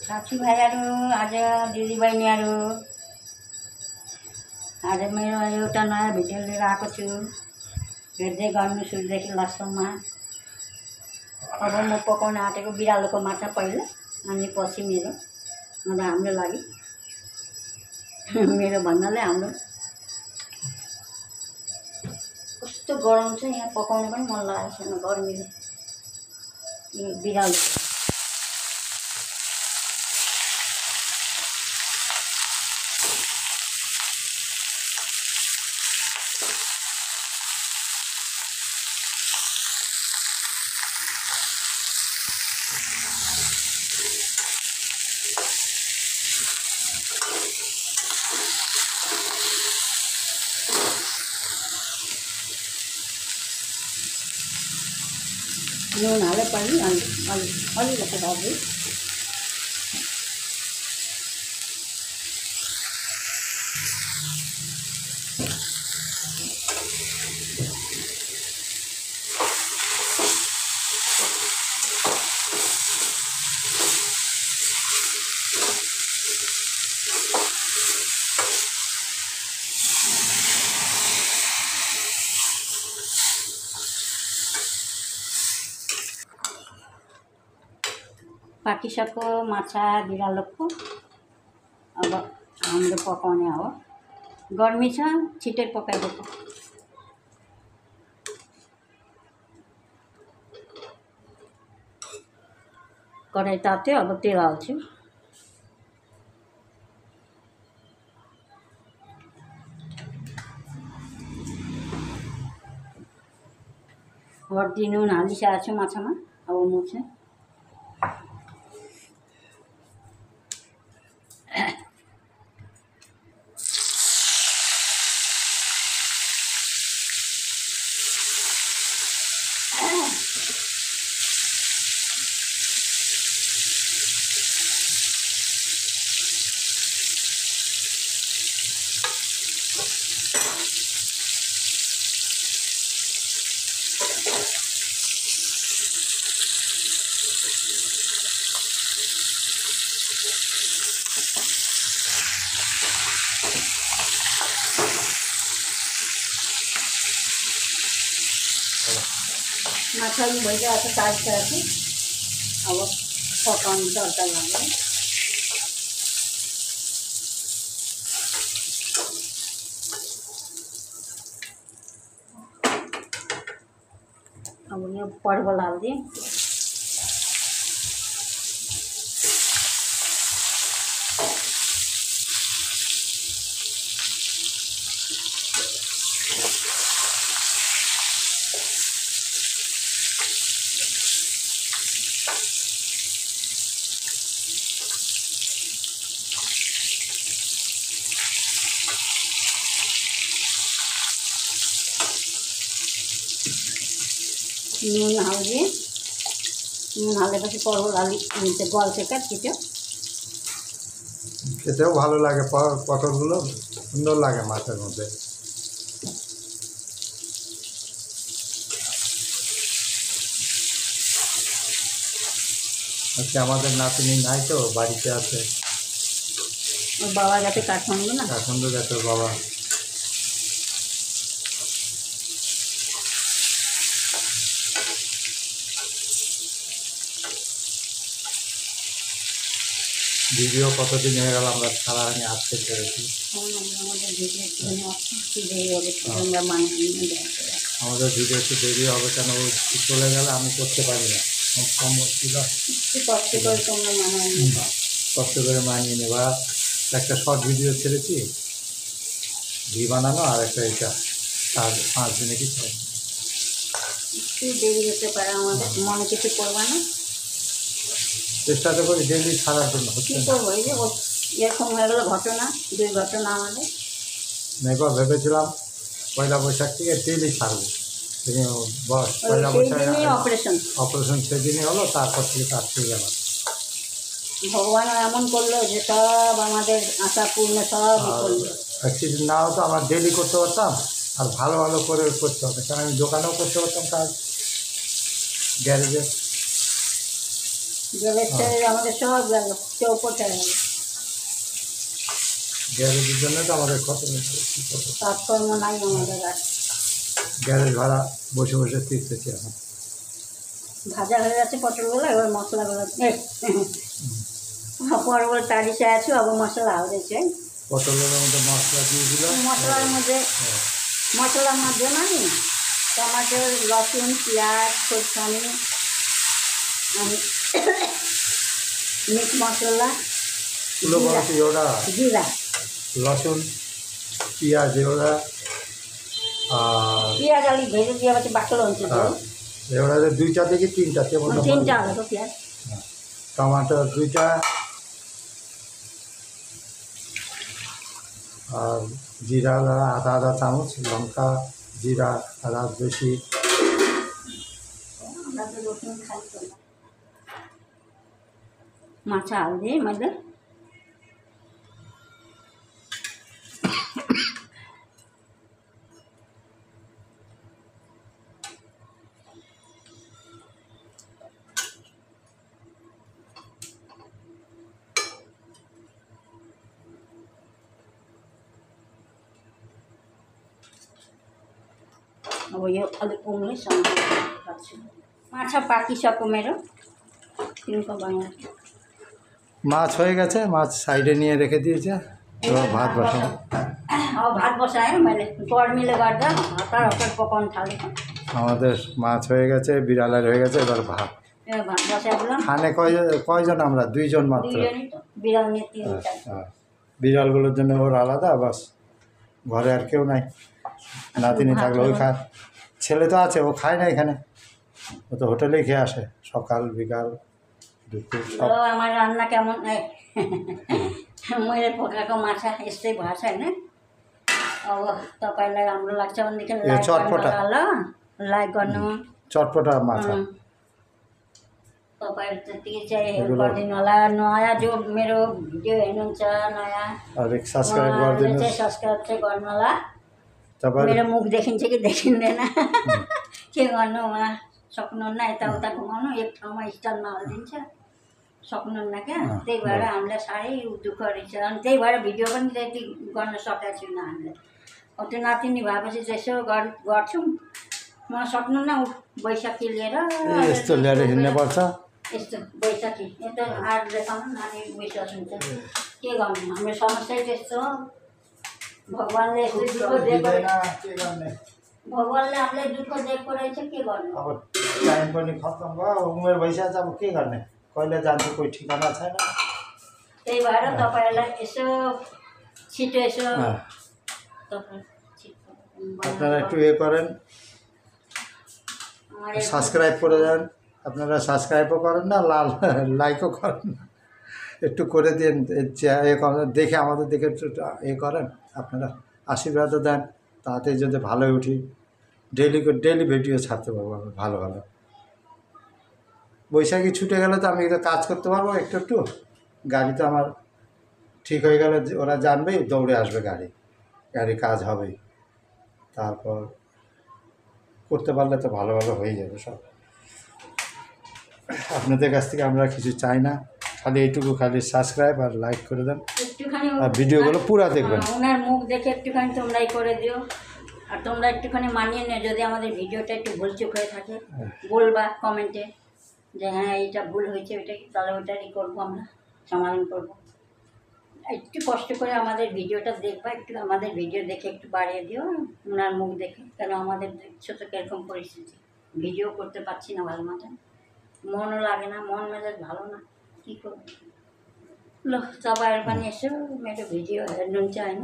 साथीभाइहरू आज दिदीबहिनीहरू आज मेरो एउटा नयाँ भिडियो लिएर आएको छु। हेर्दै गर्नु सुरुदेखि लास्टसम्म। अब म पकाउन आँटेको बिरालोको माछा पहिला अनि पछि मेरो हाम्रो लागि मेरो भन्नाले हाम्रो। कस्तो गरम छ यहाँ, पकाउन पनि मन लागेको छैन गर्मीले। बिरालो नुन हाले पनि अलिकति हाल्छु। पाकिसक्यो माछा बिरालोको। अब हाम्रो पकाउने हो। गर्मी छ, छिटै पकाइदिएको। कराई तात्यो, अब तेल हाल्छु। हर्दी नुन हालिसकेको छु माछामा। अब म चाहिँ माछा पनि भइरहेको छ, तारिसकेको छु। अब पकाउनु तर्का लाग्यो। अब यो परवल हालिदिएँ। नुन हालिदिएँ। नुन हालेपछि परवल गल्छ क्या छिटो। খেতেও ভালো লাগে, পটলগুলো সুন্দর লাগে মাছের মধ্যে। আজকে আমাদের নাতনি নাই তো, বাড়িতে আছে। ওর বাবা গেছে কাঠমান্ডু। না, কাঠমান্ডু গেছে বাবা। ভিডিও কতদিন হয়ে গেল আমরা ছাড়া আমি আসতে পেরেছি। আমাদের ভিডিও একটু দেরি হবে কেন, চলে গেলে আমি করতে পারি না। কম ছিল, কষ্ট করে মানিয়ে নেবা। একটা শর্ট ভিডিও ছেড়েছি ঘি বানানো, আর একটা এটা 5 দিনে কি দেরি হতে পারে, আমাদের মনে কিছু করবা না। চেষ্টা তো করি ডেলি ছাড়ার জন্য। কী করবো, এই যে এরকম হয়ে গেলো ঘটনা, 2 ঘটনা আমাদের। এবার ভেবেছিলাম পয়লা বৈশাখ থেকে ডেলি ছাড়বো। পয়লা বৈশাখ অপারেশন সেদিনই হলো, তারপর থেকে কাটতে গেল। ভগবান এমন করলো যে সব আমাদের আশা পূর্ণ, সব করলো। অ্যাক্সিডেন্ট না হতো আমার ডেলি করতে পারতাম, আর ভালো ভালো করে করতে হবে, কারণ আমি দোকানেও করতে পারতাম কাজ, গ্যারেজে। গ্যারেজ আমাদের সব গেল, চৌপট হয়ে গেল। গ্যারেজের জন্য তো আমাদের কত কাজকর্ম নাই আমাদের আর। গ্যারেজ ভাড়া বসে বসে তীর্থেছি এখন। ভাজা হয়ে যাচ্ছে পটলগুলো, এবার মশলাগুলো পটল তাড়িয়ে আছো, আবার মশলা হয়েছে। পটলের মধ্যে মশলা দিয়ে দিলাম। মশলার মধ্যে মানে টমাটো, রসুন, পেঁয়াজ, সরষানি, মিট মশলা, জিরা, রসুন, পেঁয়াজ, এগুলা আর পেঁয়াজ আলু ভেজে দিয়ে আবার বাটল হচ্ছে, এগুলা 2টা থেকে 3টা, 3টা আলাদা পেঁয়াজ, টমাটো 2টা, আর জিরা আধা চামচ, লঙ্কা জিরা আধা বেশি। মাছ আল দিয়ে মধ্যে अब यो अलिक उम्लेसँग राख्छु। माछा पाकिसक्यो मेरो, तिनको बनाएर। মাছ হয়ে গেছে, মাছ সাইডে নিয়ে রেখে দিয়েছে, এবার ভাত বসাবো। अब भात बसाएँ मैले, गर्मीले गर्दा हतार हतार पकाउन थालेको। আমাদের মাছ হয়ে গেছে, বিড়ালের হয়ে গেছে, এবার ভাত। এবার ভাত বসাইলাম। খানে কয়জন আমরা? 2 জন মাত্র। দুইজনই তো, বিড়াল নিয়ে 3টা। হ্যাঁ, বিড়ালগুলোর জন্য ওর আলাদা, বাস ঘরে আর কেউ নাই। নাতিনি থাকলে ওই খায়, ছেলে তো আছে, ও খায় না এখানে, ও তো হোটেলেই খেয়ে আসে সকাল বিকাল দুপুর সব। আমার রান্না केमन मैले पकाएको माछा यस्तै भएछ होइन। अब तपाईँलाई राम्रो लाग्छ भनेदेखि लाइक गर्नु, चटपटा माछा तपाईँहरू त्यतिकै चाहिँ हेल्प गरिदिनु होला। नयाँ जो मेरो भिडियो हेर्नुहुन्छ नयाँ, सब्सक्राइब चाहिँ गर्नु होला। मेरो मुख देखिन्छ कि देखिँदैन के गर्नु, उहाँ सक्नुहुन्न, यताउता घुमाउनु, एक ठाउँमा स्टाइलमा हालिदिन्छ, सक्नुहुन्न क्या। त्यही भएर हामीलाई साह्रै दुःख रहेछ। अनि त्यही भएर भिडियो पनि त्यति गर्न सकेको छैनौँ हामीले। अब त्यो नातिनी भएपछि चाहिँ यसो गर्छौँ। म सक्नुहुन्न, बैशाखी लिएर यस्तो लिएर हिँड्नुपर्छ, यस्तो बैशाखी यता आएर देखाउनु, नानी विश्वास हुन्छ। के गर्नु, हाम्रो समस्या त्यस्तो हो। भगवान्ले यस्तो दुःख दिएको, भगवान्ले हामीलाई दुःख दिएको रहेछ, के गर्नु। अब टाइम पनि खत्तम भयो, उमेर भइसकेछ, अब के गर्ने, कहिले जान्छ कोही ठिकाना छैन। त्यही भएर तपाईँहरूलाई यसो छिटो यसो আপনারা একটু করেন, সাবস্ক্রাইব করে দেন। আপনারা সাবস্ক্রাইবও করেন না, লাইকও করেন না, একটু করে দিন, দেখে আমাদের দেখে একটু করেন। আপনারা আশীর্বাদও দেন, তাতে যদি ভালো উঠি, ডেলি ভিডিও ছাড়তে পারবো আমি ভালো ভালো। বৈশাখী ছুটে গেলে তো আমি কাজ করতে পারবো একটু। গাড়ি তো আমার ঠিক হয়ে গেলে ওরা জানবেই, দৌড়ে আসবে গাড়ি কাজ হবেই। তারপর করতে পারলে তো ভালো ভালো হয়ে যাবে সব। আপনাদের কাছ থেকে আমরা কিছু চাই না, খালি এইটুকু, খালি সাবস্ক্রাইব আর লাইক করে দেন, আর ভিডিওগুলো পুরো দেখবেন। ওনার মুখ দেখে একটুখানি তোমরাই করে দিও, আর তোমরা একটুখানি মানিয়ে নিও। যদি আমাদের ভিডিওটা একটু ভুলচুক হয়ে থাকে বলবা কমেন্টে যে হ্যাঁ এইটা ভুল হয়েছে, ওইটা তাহলে ওইটারই করবো, আমরা সমাধান করবো। একটু কষ্ট করে আমাদের ভিডিওটা দেখবা, একটু আমাদের ভিডিও দেখে একটু বাড়িয়ে দিও ওনার মুখ দেখে। কেন আমাদের দেখছো তো কীরকম পরিস্থিতি, ভিডিও করতে পারছি না ভালো মতন, মনও লাগে না, মন মেজাজ ভালো না, কী করবো। लो तपाईँहरू पनि यसो मेरो भिडियो हेर्नुहुन्छ होइन,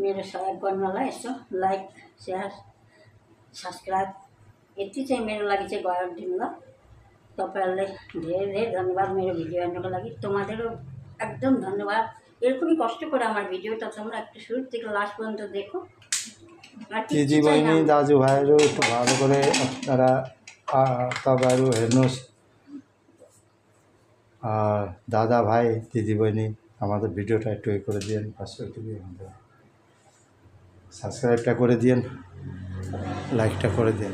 मेरो सहयोग गर्नु होला। यसो लाइक सेयर सब्सक्राइब यति चाहिँ मेरो लागि चाहिँ गरिदिनु ल। तपाईँहरूलाई धेरै धेरै धन्यवाद मेरो भिडियो हेर्नुको लागि। তোমাদেরও একদম ধন্যবাদ। এরকমই কষ্ট করে আমার ভিডিওটা তোমরা একটু শুরু থেকে লাস্ট পর্যন্ত দেখো। দিদি बहिनी दाजुभाइहरू একটু ভালো করে আপনারা तपाईँहरू हेर्नुहोस्। আর দাদা ভাই দিদি বহিনী আমাদের ভিডিওটা একটু করে দিন, পাশে আমাদের সাবস্ক্রাইবটা করে দিন, লাইকটা করে দিন।